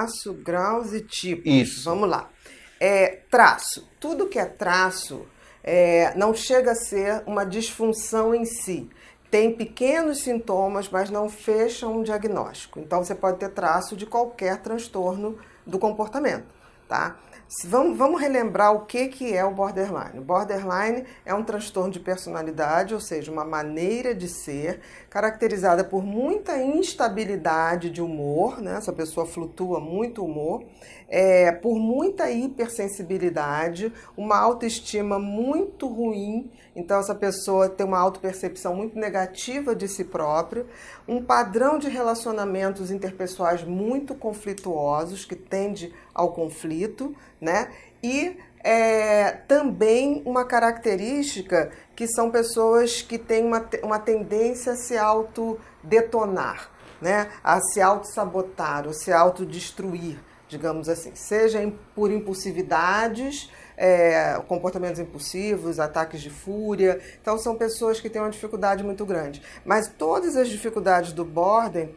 Traço, graus e tipos. Isso. Vamos lá. Traço. Tudo que é traço não chega a ser uma disfunção em si. Tem pequenos sintomas, mas não fecham um diagnóstico. Então, você pode ter traço de qualquer transtorno do comportamento, tá? Vamos relembrar o que é o borderline. O borderline é um transtorno de personalidade, ou seja, uma maneira de ser caracterizada por muita instabilidade de humor, né? Essa pessoa flutua muito o humor, por muita hipersensibilidade, uma autoestima muito ruim. Então, essa pessoa tem uma autopercepção muito negativa de si própria, um padrão de relacionamentos interpessoais muito conflituosos, que tende ao conflito, né? E também uma característica que são pessoas que têm uma tendência a se autodetonar, né? A se autossabotar, ou se autodestruir, digamos assim, seja por impulsividades, comportamentos impulsivos, ataques de fúria. Então, são pessoas que têm uma dificuldade muito grande. Mas todas as dificuldades do border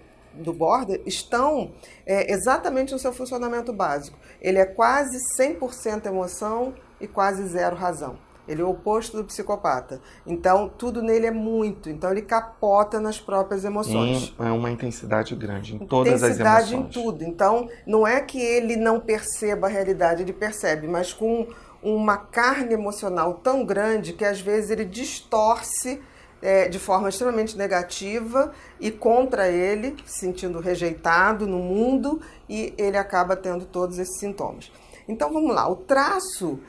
estão exatamente no seu funcionamento básico. Ele é quase 100% emoção e quase zero razão. Ele é o oposto do psicopata. Então, tudo nele é muito. Então, ele capota nas próprias emoções. É uma intensidade grande em todas as emoções. Intensidade em tudo. Então, não é que ele não perceba a realidade, ele percebe, mas com uma carga emocional tão grande que, às vezes, ele distorce de forma extremamente negativa e contra ele, se sentindo rejeitado no mundo, e ele acaba tendo todos esses sintomas. Então, vamos lá. O traço,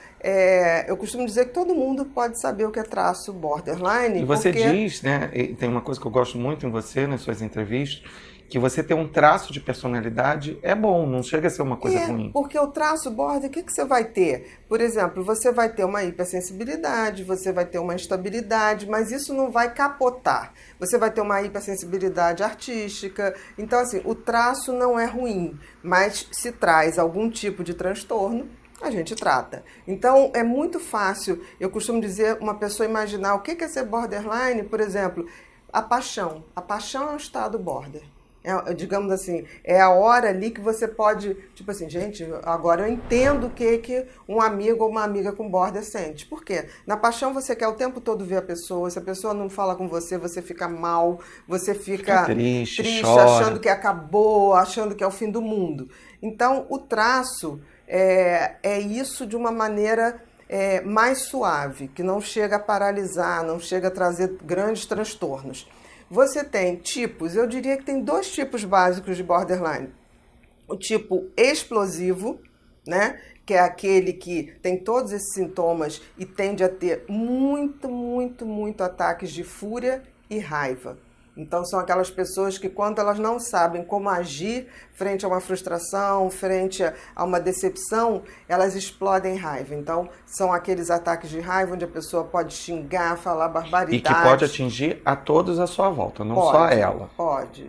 eu costumo dizer que todo mundo pode saber o que é traço borderline. E você diz, né, tem uma coisa que eu gosto muito em você, nas suas entrevistas, que você ter um traço de personalidade é bom, não chega a ser uma coisa ruim. Porque o traço border, o que você vai ter? Por exemplo, você vai ter uma hipersensibilidade, você vai ter uma instabilidade, mas isso não vai capotar. Você vai ter uma hipersensibilidade artística. Então, assim, o traço não é ruim, mas se traz algum tipo de transtorno, a gente trata. Então, é muito fácil, eu costumo dizer, uma pessoa imaginar o que é ser borderline, por exemplo, a paixão. A paixão é um estado border. Digamos assim, é a hora ali que você pode, tipo assim, gente, agora eu entendo o que um amigo ou uma amiga com border sente. Por quê? Na paixão você quer o tempo todo ver a pessoa, se a pessoa não fala com você, você fica mal, você fica triste achando que acabou, achando que é o fim do mundo. Então, o traço é isso de uma maneira mais suave, que não chega a paralisar, não chega a trazer grandes transtornos. Você tem tipos, eu diria que tem 2 tipos básicos de borderline. O tipo explosivo, né? Que é aquele que tem todos esses sintomas e tende a ter muito ataques de fúria e raiva. Então, são aquelas pessoas que, quando elas não sabem como agir frente a uma frustração, frente a uma decepção, elas explodem em raiva. Então, são aqueles ataques de raiva onde a pessoa pode xingar, falar barbaridade. E que pode atingir a todos à sua volta, não só ela. Pode.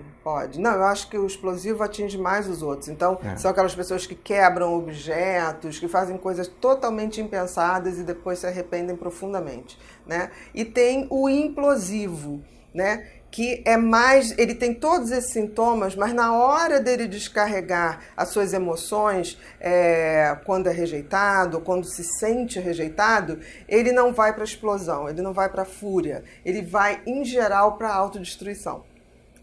Não, eu acho que o explosivo atinge mais os outros. Então, são aquelas pessoas que quebram objetos, que fazem coisas totalmente impensadas e depois se arrependem profundamente, né? E tem o implosivo, né? Que é mais, ele tem todos esses sintomas, mas na hora dele descarregar as suas emoções, quando é rejeitado, quando se sente rejeitado, ele não vai para a explosão, ele não vai para a fúria, ele vai, em geral, para a autodestruição.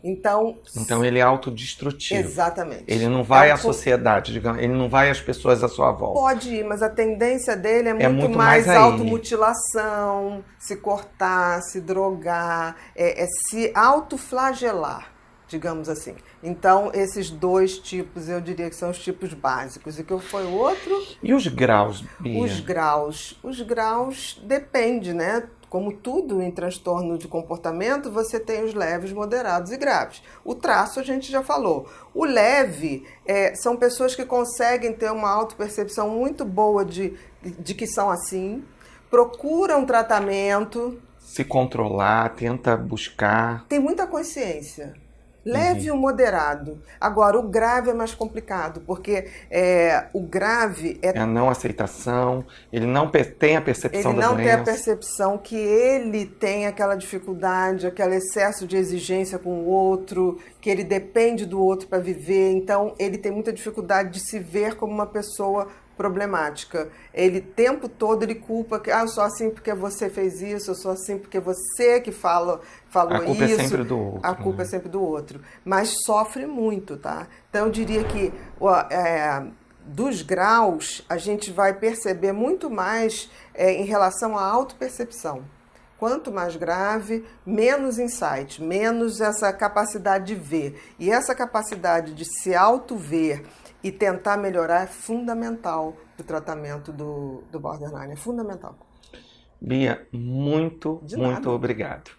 Então ele é autodestrutivo. Exatamente. Ele não vai à sociedade, digamos, ele não vai às pessoas à sua volta. Pode ir, mas a tendência dele é muito mais automutilação, se cortar, se drogar, se autoflagelar, digamos assim. Então, esses 2 tipos, eu diria que são os tipos básicos. E que foi o outro? E os graus, Bia? Os graus depende, né? Como tudo em transtorno de comportamento, você tem os leves, moderados e graves. O traço a gente já falou. O leve são pessoas que conseguem ter uma autopercepção muito boa de que são assim, procuram tratamento. Se controlar, tenta buscar. Tem muita consciência. Leve e o moderado. Agora, o grave é mais complicado, porque o grave é a não aceitação, ele não tem a percepção da doença. Ele não tem a percepção que ele tem aquela dificuldade, aquele excesso de exigência com o outro, que ele depende do outro para viver, então ele tem muita dificuldade de se ver como uma pessoa problemática. Ele, o tempo todo, ele culpa que eu sou assim porque você fez isso, eu sou assim porque você que falou A culpa isso. é sempre do outro. A culpa é sempre do outro. Mas sofre muito, tá? Então eu diria que dos graus a gente vai perceber muito mais em relação à autopercepção. Quanto mais grave, menos insight, menos essa capacidade de ver. E essa capacidade de se auto-ver e tentar melhorar é fundamental para o tratamento do borderline. É fundamental. Bia, muito obrigado.